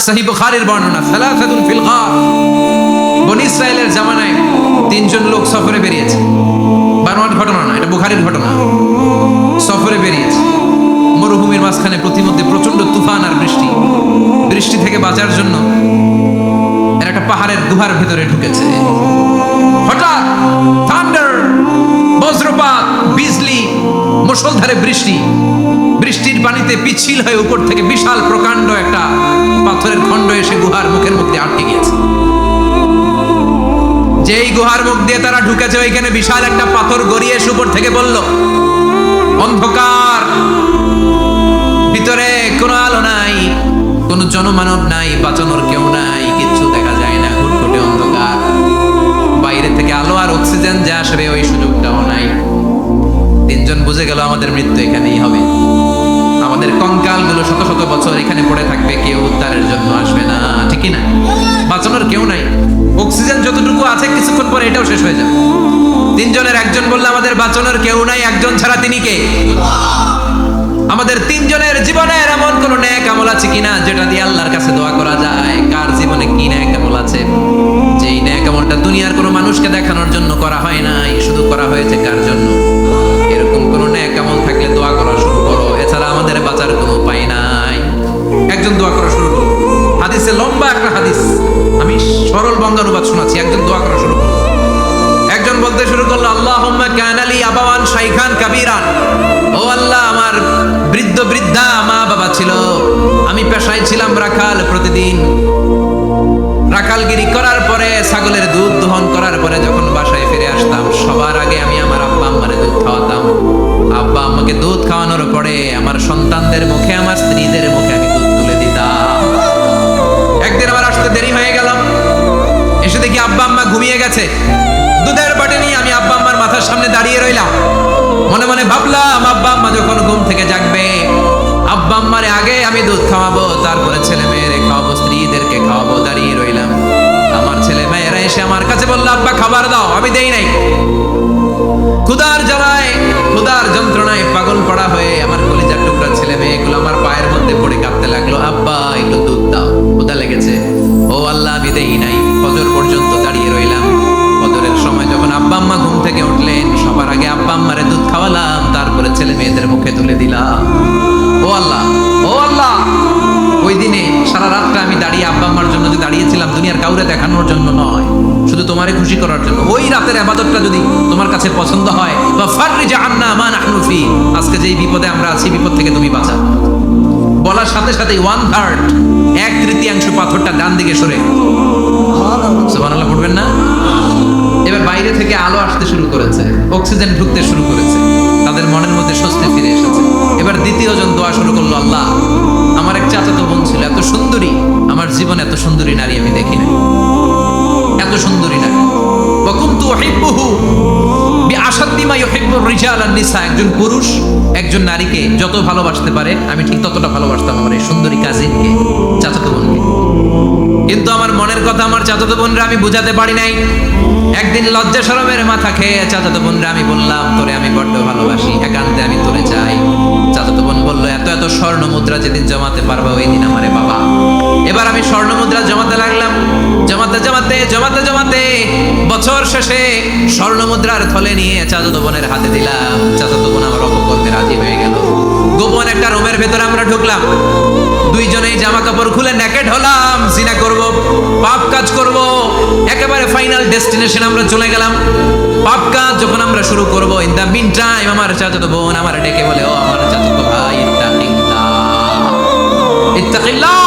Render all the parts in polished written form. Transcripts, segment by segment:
সহিহ বুখারীর বর্ণনা, সালাসাতুন ফিল গার। বনী ইসরাইলের জামানায় তিনজন লোক সফরে বেরিয়েছে। বানোয়াট ঘটনা না, এটা বুখারীর ঘটনা। সফরে বেরিয়েছে, মরুভূমির মাঝখানে প্রতিমধ্যে প্রচন্ড তুফান আর বৃষ্টি। বৃষ্টি থেকে বাঁচার জন্য এরা একটা পাহাড়ের গুহার ভেতরে ঢুকেছে। হঠাৎ থান্ডার, বজ্রপাত, বিজলি, মুষলধারে বৃষ্টি। বৃষ্টির পানিতে পিচ্ছিল হয়ে উপর থেকে বিশাল প্রকাণ্ড একটা পাথরের খণ্ড এসে গুহার মুখের মধ্যে আটকে গিয়েছে। যেই গুহার মুখ দিয়ে তারা ঢুকেছে, ওইখানে বিশাল একটা পাথর গড়িয়ে এসে উপর থেকে বলল, অন্ধকার, ভিতরে কোনো আলো নাই, কোনো জনমানব নাই, বাঁচানোর কেউ নাই, কিচ্ছু দেখা যায় না, ঘুটঘুটে অন্ধকার। বাইরে থেকে আলো আর অক্সিজেন যে আসবে ওই সুযোগটাও নাই। তিনজন বুঝে গেল আমাদের মৃত্যু এখানেই হবে, আমাদের কঙ্কালগুলো শত শত বছর এখানে পড়ে থাকবে, কেউ উদ্ধারের জন্য আসবে না, ঠিক না? বাঁচানোর কেউ নাই, অক্সিজেন যতটুকু আছে কিছুক্ষণ পরে এটাও শেষ হয়ে যাবে। তিনজনের একজন বলল, আমাদের বাঁচানোর কেউ নাই, একজন ছাড়া তিনি কে? আমাদের তিনজনের জীবনের এমন কোন নেক আমল আছে কিনা যেটা দিয়ে আল্লাহর কাছে দোয়া করা যায়? কার জীবনে কি নেক আমল আছে যেই নেক আমলটা দুনিয়ার কোনো মানুষকে দেখানোর জন্য করা হয় নাই, শুধু করা হয়েছে কার জন্য? এরকম কোন নেক আমল থাকলে দোয়া করা শুরু করো, এছাড়া আমাদের বাঁচার কোনো উপায় নাই। একজন দোয়া করা শুরু করো। হাদিসে লম্বা একটা হাদিস, আমি সরল বঙ্গানুবাদ শোনাচ্ছি। একজন দোয়া করা শুরু করলো। একজন বলতে শুরু করলো, আল্লাহুম্মা কানা লি আবাওয়ান শাইখান কাবীরান। ও আল্লাহ, আমার বৃদ্ধ বৃদ্ধা মা বাবা ছিল, আমি পেশায় ছিলাম রাখাল। প্রতিদিন রাখালগিরি করার পরে, ছাগলের দুধ দহন করার পরে যখন বাসায় ফিরে আসতাম, সবার আগে আমি আমার আব্বা আম্মারে দুধ খাওয়াতাম। আব্বা আম্মাকে দুধ খাওয়ানোর পরে আমার সন্তানদের মুখে, আমার স্ত্রীদের মুখে আমি দুধ তুলে দিতাম। একদিন আমার আসতে দেরি হয়ে গেল, এসে দেখি আব্বা আম্মা ঘুমিয়ে গেছে। দুধের বাটি নিয়ে আমি আব্বা আম্মার মাথার সামনে দাঁড়িয়ে রইলাম। মনে মনে ভাবলাম, আব্বা আম্মা যখন ঘুম থেকে জাগবে, আব্বা আম্মারে আগে আমি দুধ খাওয়াবো, তারপরে ছেলে মেয়েরে খাওয়াবো, স্ত্রীদেরকে খাওয়াবো। দাঁড়িয়ে রইলাম, আমার ছেলে মেয়েরা এসে আমার কাছে বললো, আব্বা খাবার দাও। আমি দেই নাই। ক্ষুধার জ্বালায়, ক্ষুধার যন্ত্রণায় পাগল পড়া হয়ে আমার কলিজার টুকরা ছেলে মেয়েগুলো আমার পায়ের মধ্যে পড়ে কাঁদতে লাগলো, আব্বা একটু দুধ দাও, ক্ষুধা লেগেছে। ও আল্লাহ, আমি দেই নাই। ফজর পর্যন্ত দাঁড়িয়ে রইলাম। ফজরের সময় যখন আব্বা আম্মা ঘুম থেকে উঠলেন, সবার আগে আব্বা আম্মারে দুধ খাওয়ালাম, তারপরে ছেলে মেয়েদের মুখে তুলে দিলাম। ও আল্লাহ, ও আল্লাহ, ওই দিনে সারা রাতটা আমি দাঁড়িয়ে আব্বা আম্মার জন্য যে দাঁড়িয়েছিলাম, দুনিয়ার কাউরে দেখানোর জন্য নয়, শুধু তোমারে খুশি করার জন্য। ওই রাতের ইবাদতটা যদি তোমার কাছে পছন্দ হয়, বা ফাররিজ আন্না মা নাহনু ফি, আজকে যেই বিপদে আমরা আছি, বিপদ থেকে তুমি বাঁচাও। বলার সাথে সাথে 1/3, 1/3 পাথরটা ডান দিকে সরে। সুবহানাল্লাহ পড়বেন না? এবার বাইরে থেকে আলো আসতে শুরু করেছে, অক্সিজেন ঢুকতে শুরু করেছে, তাদের মনের মধ্যে স্বস্তি ফিরে এসেছে। এবার দ্বিতীয় জন দোয়া শুরু করলো, আল্লাহ, আমার এক চাচাতো বোন ছিল, এত সুন্দরী, আমার জীবনে এত সুন্দরী নারী আমি দেখি নাই, এত সুন্দরী নারী। ওয়া কুনতু উহিব্বুহু বিআশাদ্দি মা ইউহিব্বুর রিজাল আন নিসা। একজন পুরুষ একজন নারীকে যত ভালোবাসতে পারে, আমি ঠিক ততটা ভালোবাসতাম আমার এই সুন্দরী কাজিনকে, চাচাতো বোনকে। কিন্তু আমার মনের কথা আমার চাচাতো বোনরা আমি বুঝাতে পারি নাই। একদিন লজ্জা শরমের মাথা খেয়ে চাচাতো বোনরা আমি বললাম, তোরে আমি বড্ড ভালোবাসি, একান্তে আমি তোরে চাই। চাচাতো বোন বলল, এত এত স্বর্ণ মুদ্রা যেদিন জমাতে পারবো ওই দিন আমারে বাবা। এবার আমি স্বর্ণ মুদ্রা জমাতে লাগলাম। জমাতে জমাতে জমাতে জমাতে বছর শেষে স্বর্ণ মুদ্রার থলে নিয়ে চাচাতো বোনের হাতে দিলাম। চাচাতো বোন আমার অপকর্মে রাজি হয়ে গেল। গোপন একটা রুমের ভেতরে আমরা ঢুকলাম, দুইজনেই জামা কাপড় খুলে নেকেড হলাম, জিনা করব, পাপ কাজ করব। একেবারে ফাইনাল ডেস্টিনেশন আমরা চলে গেলাম। পাপ কাজ যখন আমরা শুরু করব, ইন দা মিন টাইম আমার চাচাতো বোন আমার ডেকে বলে, ও আমার চাচাতো ভাই, ইত্তাকিল্লাহ, ইত্তাকিল্লাহ,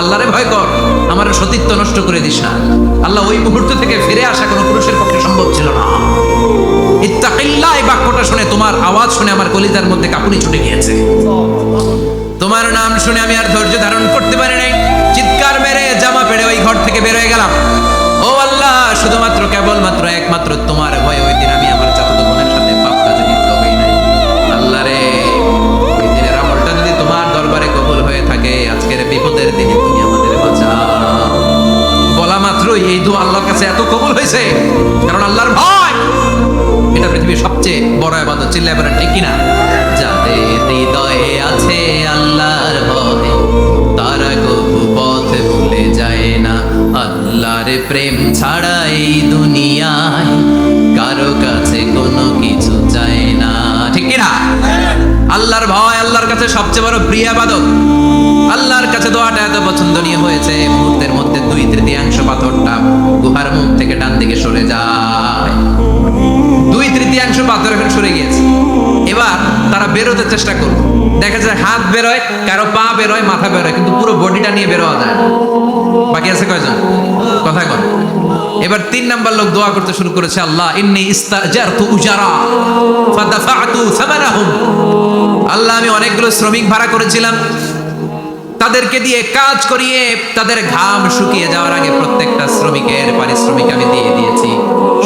আল্লাহরে ভয় কর, আমার সতীত্ব নষ্ট করে দিস না। আল্লাহ ওই মুহূর্ত থেকে ফিরে আসা কোনো পুরুষের পক্ষে সম্ভব ছিল না। ইত্তাকিল্লাহ, এই বাক্যটা শুনে, তোমার আওয়াজ শুনে আমার কলিজার মধ্যে কাঁপুনি ছুটে গিয়েছে। তোমার নাম শুনে আমি আর ধৈর্য ধারণ করতে পারি নাই, চিৎকার মেরে জামা পেড়ে ওই ঘর থেকে বের হয়ে গেলাম। ও আল্লাহ, শুধুমাত্র কেবলমাত্র একমাত্র তোমার ভয়ে ওই দিন আমি আমার চাচাতো বোনের সাথে পাপ কাজে লিপ্ত হই নাই। আল্লাহ রে, ওই দিনের আমলটা যদি তোমার দরবারে কবুল হয়ে থাকে, আজকের বিপদের দিনে তুমি আমাদের বাঁচাও। বলা মাত্রই এই দোয়া আল্লাহর কাছে এত কবুল হয়েছে, কারণ আল্লাহর ভয় এটা পৃথিবীর সবচেয়ে বড় ইবাদত। চিল্লায় বলেন ঠিক কিনা? যাদের হৃদয়ে আছে আল্লাহর ভয়, তারা কবু পথ প্রেম ছাড়া এই দুনিয়ায় কারো কাছে কোনো কিছু চাই না, ঠিক কিনা? আল্লাহর ভয় আল্লাহর কাছে সবচেয়ে বড় প্রিয় ইবাদত। আল্লাহর কাছে দোয়াটা এত পছন্দনীয় হয়েছে, মুহূর্তের মধ্যে 2/3 পাথরটা গুহার মুখ থেকে ডান দিকে সরে যায়। 2/3 পাথর এখন সরে গিয়েছে। এবার তারা বেরোতে চেষ্টা করবে, দেখা যায় হাত বেরোয়, কারো পা বেরোয়, মাথা বেরোয়, কিন্তু পুরো বডিটা নিয়ে বেরোয়া যায় না। বাকি আছে কয়জন? কথা কন। এবার 3 নাম্বার লোক দোয়া করতে শুরু করেছে, আল্লাহ ইন্নী ইস্তাজারতু উজারা ফাদাফাতু সামানাহুম। আল্লাহ আমি অনেকগুলো শ্রমিক ভাড়া করেছিলাম, তাদেরকে দিয়ে কাজ করিয়ে তাদের ঘাম শুকিয়ে যাওয়ার আগে প্রত্যেকটা শ্রমিকের পারিশ্রমিক আমি দিয়ে দিয়েছি।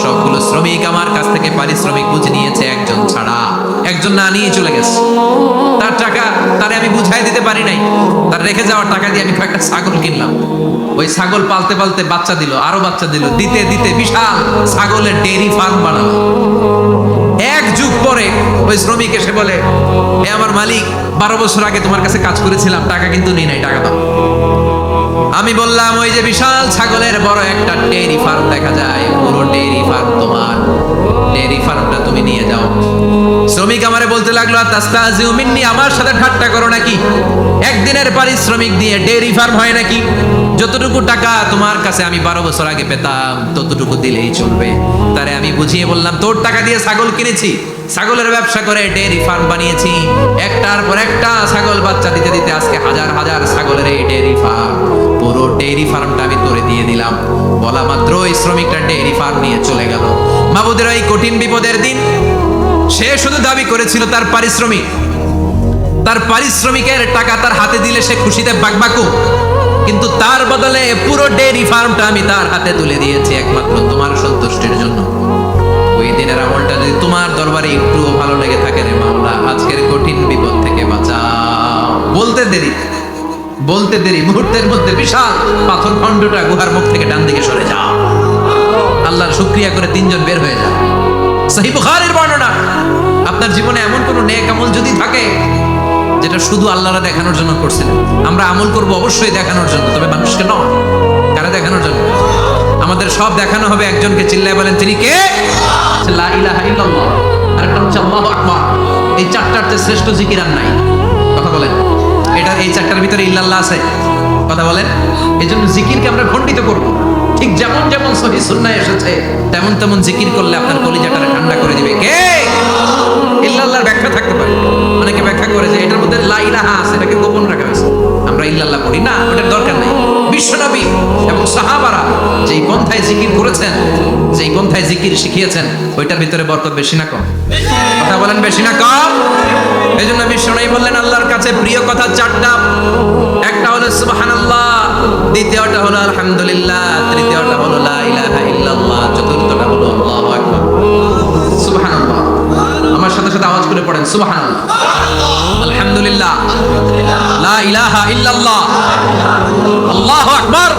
সবগুলো শ্রমিক আমার কাছ থেকে পারিশ্রমিক বুঝে নিয়েছে, একজন ছাড়া। একজন না নিয়ে চলে গেছে। তার টাকা তারে আমি বুঝাই দিতে পারি নাই। তার রেখে যাওয়ার টাকা দিয়ে আমি কয়েকটা ছাগল কিনলাম। ওই ছাগল পালতে পালতে বাচ্চা দিল, আরো বাচ্চা দিল, দিতে দিতে বিশাল ছাগলের ডেইরি ফার্ম বানালো। 1 যুগ পরে ওই শ্রমিক এসে বলে, এ আমার মালিক, 12 বছর আগে তোমার কাছে কাজ করেছিলাম, টাকা কিন্তু নেই নাই, টাকা দাও। আমি বললাম, ওই যে বিশাল ছাগলের বড় একটা ডেইরি ফার্ম দেখা যায়, পুরো ডেইরি ফার্ম তোমার, ডেইরি ফার্মটা তুমি নিয়ে যাও। শ্রমিক আমারে বলতে লাগলো, তাস্তাজিউ মিন্নি, আমার সাথে ঠাট্টা করো নাকি? একদিনের পারিশ্রমিক দিয়ে ডেইরি ফার্ম হয় নাকি? যতটুকু টাকা তোমার কাছে আমি 12 বছর আগে পেতাম ততটুকু দিলেই চলবে। তারে আমি বুঝিয়ে বললাম, তোর টাকা দিয়ে ছাগল কিনেছি, ছাগলের ব্যবসা করে ডেইরি ফার্ম বানিয়েছি, একটার পর একটা ছাগল বাচ্চা দিতে দিতে আজকে হাজার হাজার ছাগলের এই ডেইরি ফার্ম, পুরো ডেইরি ফার্মটা আমি তোরে দিয়ে দিলাম। বলা মাত্র ওই শ্রমিকটা ডেইরি ফার্ম নিয়ে চলে গেল। মাবুদের এই কঠিন বিপদের দিন সে শুধু দাবি করেছিল তার পারিশ্রমিক, তার পারিশ্রমিকের টাকা তার হাতে দিলে সে খুশিতে বাকবাকু, কিন্তু তার বদলে পুরো ডেইরি ফার্মটা আমি তার হাতে তুলে দিয়েছি একমাত্র তোমার সন্তুষ্টির জন্য। ওই দিনের আমলটা যদি তোমার দরবারে একটুও ভালো লেগে থাকে রে মাওলা, আজকের কঠিন বিপদ থেকে বাঁচাও। বলতে দেরি মুহূর্তের মধ্যে বিশাল পাথর খণ্ডটা গুহার মুখ থেকে ডান দিকে সরে যাও। আল্লাহর শুকরিয়া করে 3 জন বের হয়ে যায়। সহিহ বুখারীর বর্ণনা। আপনার জীবনে এমন কোন নেক আমল যদি থাকে যেটা শুধু আল্লাহরা দেখানোর জন্য করছিলেন, আমরা আমল করব অবশ্যই দেখানোর জন্য, তবে মানুষকে নয়। কারা দেখানোর জন্য? আমাদের সব দেখানো হবে একজনকে, চিল্লায় বলেন তিনি কে? লা ইলাহা ইল্লাল্লাহ। আরেকটা হচ্ছে আল্লাহু আকবার। এই 4টার চেয়ে শ্রেষ্ঠ জিকির আর নাই। কথা বলেন, এটা এই 4টার ভিতরে ইল্লাল্লাহ আছে? কথা বলেন। এজন্য জিকিরকে আমরা খণ্ডিত করব। ঠিক যেমন যেমন সহিহ সুন্নাহ এসেছে তেমন তেমন জিকির করলে আপনার কলিজাটারে ঠান্ডা করে দিবে কে? ইল্লাল্লাহর ব্যাখ্যা থাকতে পারে। অনেকে ব্যাখ্যা করে যে এটার মধ্যে লা ইলাহা আছে, এটাকে গোপন রাখা হয়েছে, আমরা ইল্লাল্লাহ পড়ি না, ওটার দরকার নাই। বিশ্বনবী এবং সাহাবারা যেই পন্থায় জিকির করেছেন, যেই পন্থায় জিকির শিখিয়েছেন, ওইটার ভিতরে বরকত বেশি না কম? কথা বলেন, বেশি না কম? এজন্য বিশ্বনবী বললেন আল্লাহর কাছে প্রিয় কথা 4টা। একটা হলো সুবহানাল্লাহ, দ্বিতীয়টা হলো আলহামদুলিল্লাহ, তৃতীয়টা হলো লা ইলাহা ইল্লাল্লাহ, চতুর্থটা হলো আল্লাহু আকবার। সুবহানাল্লাহ, আমার সাথে সাথে আওয়াজ করে পড়েন সুবহানাল্লাহ, আলহামদুলিল্লাহ, লা ইলাহা ইল্লাল্লাহ, আল্লাহু আকবার।